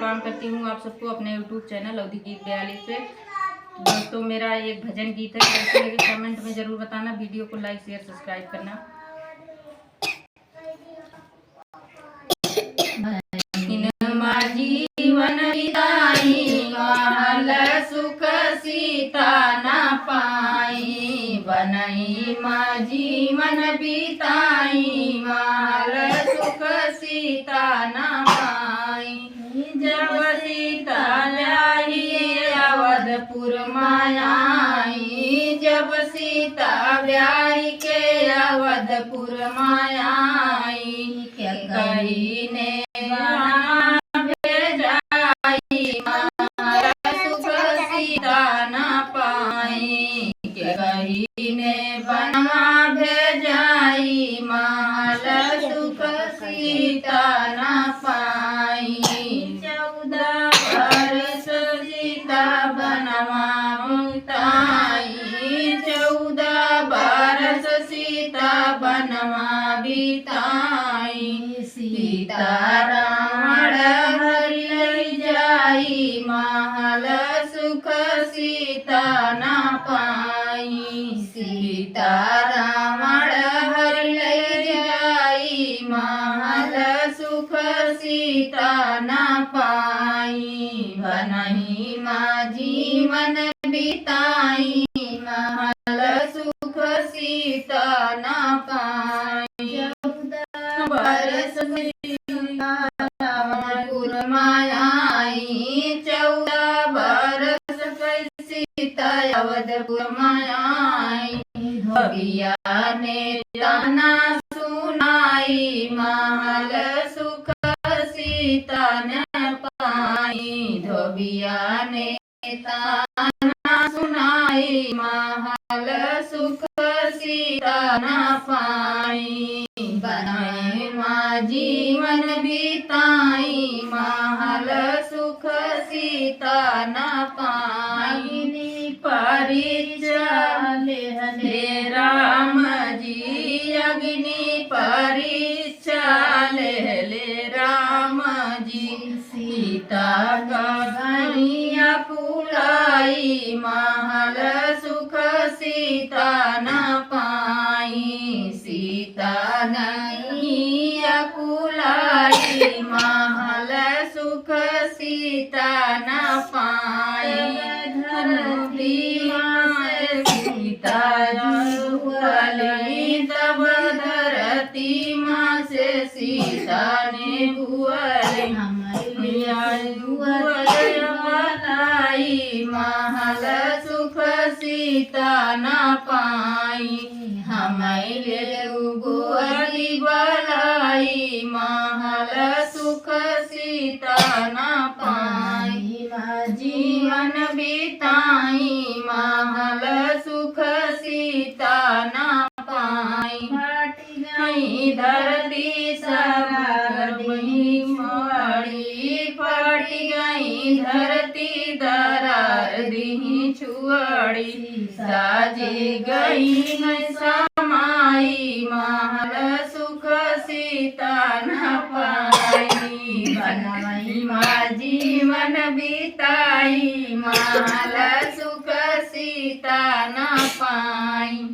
प्रणाम करती हूँ आप सबको अपने YouTube चैनल अवधि गीत 42 पे। दोस्तों मेरा एक भजन गीत है, कैसे लगे कमेंट में ज़रूर बताना। वीडियो को लाइक शेयर सब्सक्राइब करना। जीवन बिताई महल सुख सीता न पाई, बनई माँ जीवन बिताई महल सुख सीता न पाई। जब सीता ब्याही अवधपुर मायाई, जब सीता ब्याही के अवधपुर मायाई, कही ने बनवा भेजाई महल सुख सीता न पाई। 14 वर्ष सीता बनवा बिताई, 14 वर्ष सीता बनवा बिताई। सीता रावण हरि लई जाई महल सुख सीता न पाई। सीता रावण हरि लई जाई महल सुख सीता न पाई। बनही माँ जीवन बिताई महल सुख सीता न पाई। 14 वर्ष रावणपुर मायाई, 14 वर्ष सीता अवधपुर मायाई। धोबिया ने ताना सुनाई महल सुख सीता न पाई। धोबिया ने ताना सुनाई महल सुख सीता न पाई। बनई माँ जीवन बिताई महल सुख सीता न पाई। परीक्षा ले राम जी अग्नि परीक्षा ले राम जी। सीता का घनिया फुलाई महल सुख सीता न पाई। सीता घनिया फुलाई महल सुख सीता न पाई। सीता जुअली तब धरती माँ से सीता ने बुअली बनाई महल सुख सीता न पाई। हमें बुअली बलाई महल सुख सीता न पाई। जीवन बिताई महल सुख सीता न पाई। फट गई धरती सब मोड़ी, फट गई धरती दरार दी छुअड़ी। साजी गई समाई महल सुख सीता न पाई। बनई माँ जीवन बिताई महल सुख सीता न पाई।